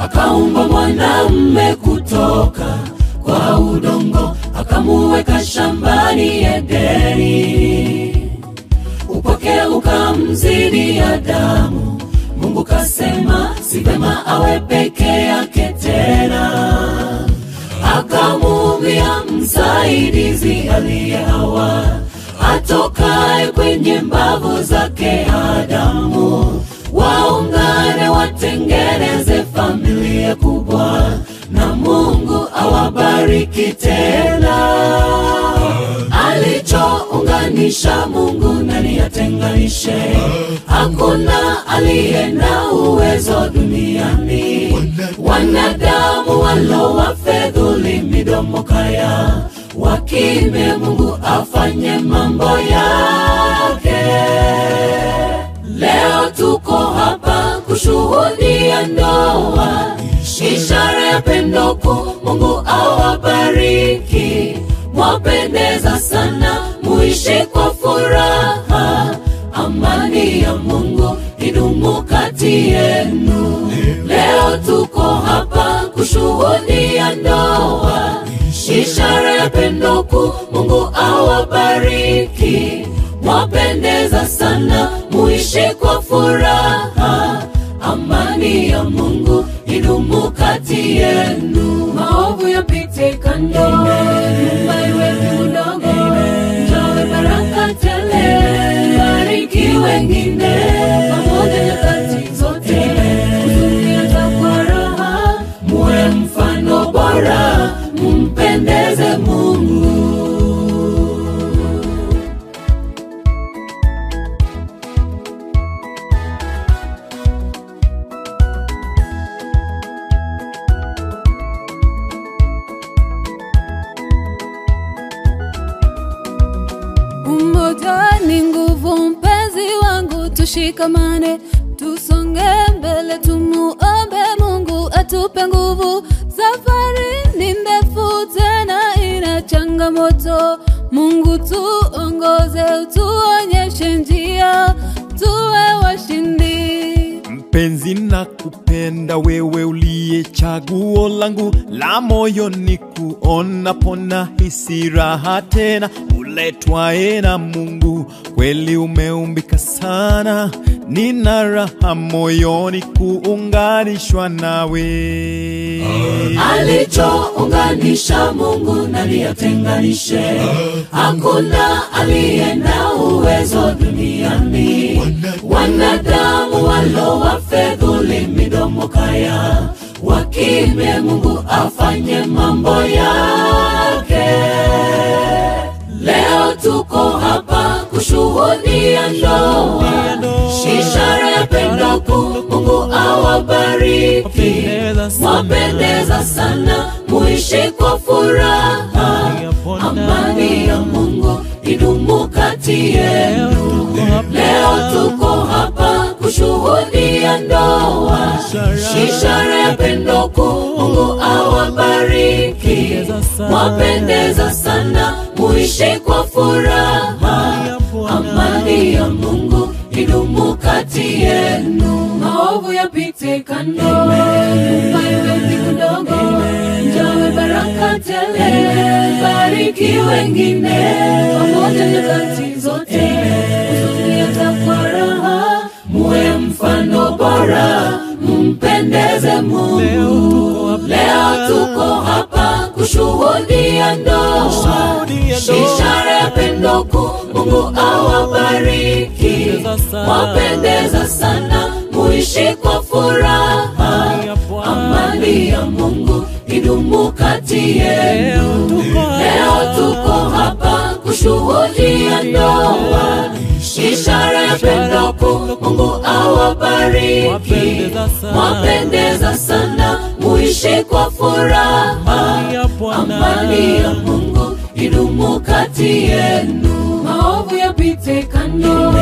akaumba mwanamume kutoka kwa udongo, akamuweka shambani Edeni. Upweke ukamzidi Adamu, Mungu kasema si vema awe peke yake tena. Akamuumbia msaidizi aliye Hawa, atokaye kwenye mbavu zake Adamu. Waungane watengeneze familia kubwa, na Mungu awabariki tena. Alichounganisha Mungu nani atenganishe? Hakuna aliye na uwezo duniani. Wanadamu walowafedhuli midomo kaya, wakime Mungu afanye mambo yake. Leo tuko hapa kushuhudia ndoa, ishara ya pendo kuu. Mungu awabariki, mwapendeza sana, muishi kwa furaha. Amani ya Mungu idumu kati yenu. Leo tuko hapa kushuhudia ndoa, ishara ya pendo kuu. Mungu awabariki, mwapendeza sana, muishi kwa furaha. Amani ya Mungu idumu kati yenu. Maovu yapite kando, nyumba iwe vidogo, njowe baraka tele, bariki wengine pamoja nyakati zote. Huzuni atakuwa raha, muwe mfano bora, mumpendeze Mungu. Umoja ni nguvu, mpenzi wangu, tushikamane, tusonge mbele, tumuombe Mungu atupe nguvu. Safari ni ndefu tena ina changamoto, Mungu tuongoze, utuonyeshe njia, tuwe washindi. Mpenzi nakupenda wewe uliye chaguo langu la moyo, ni kuona pona hisi raha tena, uletwae na Mungu. Kweli umeumbika sana, nina raha moyoni kuunganishwa nawe. Alichounganisha Mungu nani atenganishe? Hakuna aliye na uwezo duniani. Wanadamu walowafedhuli midomo kaya, wakime Mungu afanye mambo yake. Leo tuko hapa kushuhudia ndoa, ishara ya pendo kuu. Mungu awabariki, mwapendeza sana, muishi kwa furaha. Amani ya Mungu idumu kati yenu. Leo tuko hapa kushuhudia ndoa, ishara ya pendo kuu. Mungu awabariki, mwapendeza sana, muishi kwa furaha. Amani ya Mungu idumu kati yenu. Maovu yapite kando, nyumba iwe vidogo, njowe baraka tele, bariki wengine pamoja nyakati zote. Huzuni atakuwa raha, muwe mfano bora, mumpendeze Mungu. Leo tuko hapa kushuhudia ndoa, ishara ya pendo kuu. Mungu awabariki, mwapendeza sana, muishi kwa furaha. Amani ya Mungu idumu kati yenu. Leo tuko hapa kushuhudia ndoa, ishara ya pendo kuu. Mungu awabariki, mwapendeza sana, muishi kwa furaha. Amani ya Mungu idumu kati yenu. Maovu yapite kando,